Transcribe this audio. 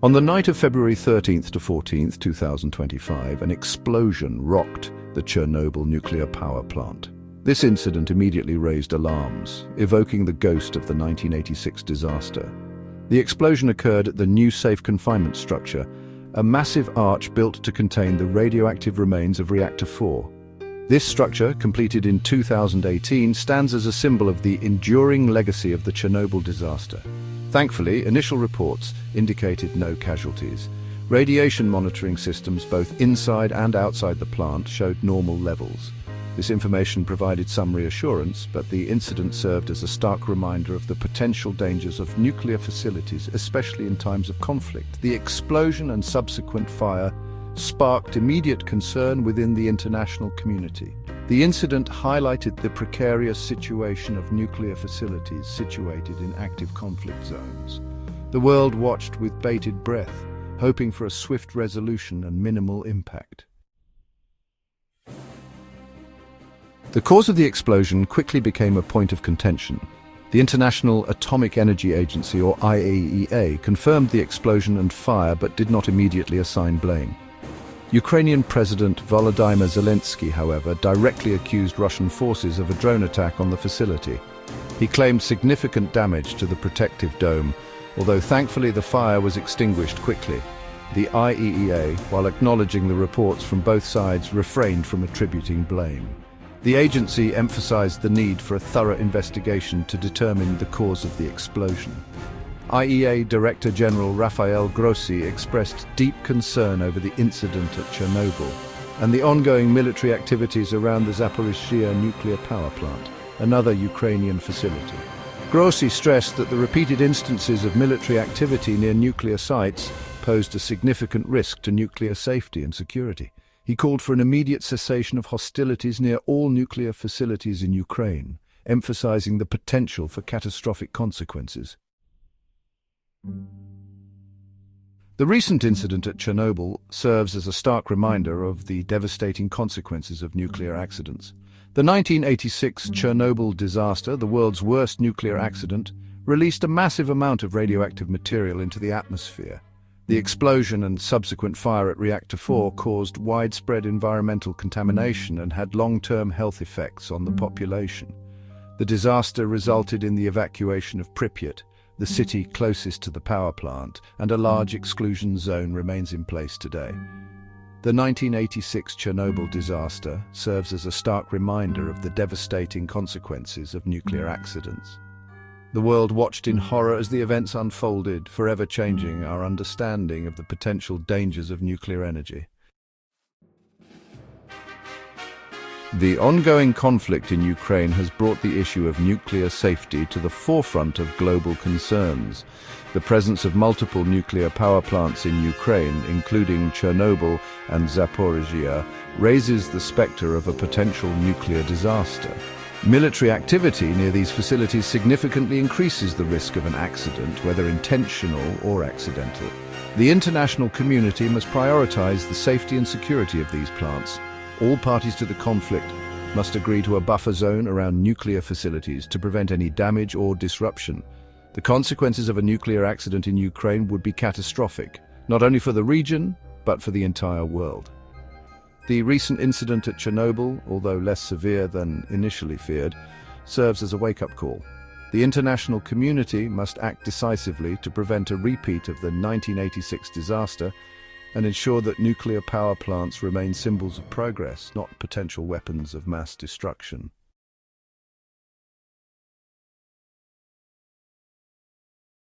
On the night of February 13th to 14th, 2025, an explosion rocked the Chernobyl nuclear power plant. This incident immediately raised alarms, evoking the ghost of the 1986 disaster. The explosion occurred at the new safe confinement structure, a massive arch built to contain the radioactive remains of Reactor 4. This structure, completed in 2018, stands as a symbol of the enduring legacy of the Chernobyl disaster. Thankfully, initial reports indicated no casualties. Radiation monitoring systems both inside and outside the plant showed normal levels. This information provided some reassurance, but the incident served as a stark reminder of the potential dangers of nuclear facilities, especially in times of conflict. The explosion and subsequent fire sparked immediate concern within the international community. The incident highlighted the precarious situation of nuclear facilities situated in active conflict zones. The world watched with bated breath, hoping for a swift resolution and minimal impact. The cause of the explosion quickly became a point of contention. The International Atomic Energy Agency, or IAEA, confirmed the explosion and fire but did not immediately assign blame. Ukrainian President Volodymyr Zelensky, however, directly accused Russian forces of a drone attack on the facility. He claimed significant damage to the protective dome, although thankfully the fire was extinguished quickly. The IAEA, while acknowledging the reports from both sides, refrained from attributing blame. The agency emphasized the need for a thorough investigation to determine the cause of the explosion. IAEA Director General Rafael Grossi expressed deep concern over the incident at Chernobyl and the ongoing military activities around the Zaporizhzhia nuclear power plant, another Ukrainian facility. Grossi stressed that the repeated instances of military activity near nuclear sites posed a significant risk to nuclear safety and security. He called for an immediate cessation of hostilities near all nuclear facilities in Ukraine, emphasizing the potential for catastrophic consequences. The recent incident at Chernobyl serves as a stark reminder of the devastating consequences of nuclear accidents. The 1986 Chernobyl disaster, the world's worst nuclear accident, released a massive amount of radioactive material into the atmosphere. The explosion and subsequent fire at Reactor 4 caused widespread environmental contamination and had long-term health effects on the population. The disaster resulted in the evacuation of Pripyat, the city closest to the power plant, and a large exclusion zone remains in place today. The 1986 Chernobyl disaster serves as a stark reminder of the devastating consequences of nuclear accidents. The world watched in horror as the events unfolded, forever changing our understanding of the potential dangers of nuclear energy. The ongoing conflict in Ukraine has brought the issue of nuclear safety to the forefront of global concerns. The presence of multiple nuclear power plants in Ukraine, including Chernobyl and Zaporizhzhia, raises the specter of a potential nuclear disaster. Military activity near these facilities significantly increases the risk of an accident, whether intentional or accidental. The international community must prioritize the safety and security of these plants. All parties to the conflict must agree to a buffer zone around nuclear facilities to prevent any damage or disruption. The consequences of a nuclear accident in Ukraine would be catastrophic, not only for the region, but for the entire world. The recent incident at Chernobyl, although less severe than initially feared, serves as a wake-up call. The international community must act decisively to prevent a repeat of the 1986 disaster and ensure that nuclear power plants remain symbols of progress, not potential weapons of mass destruction.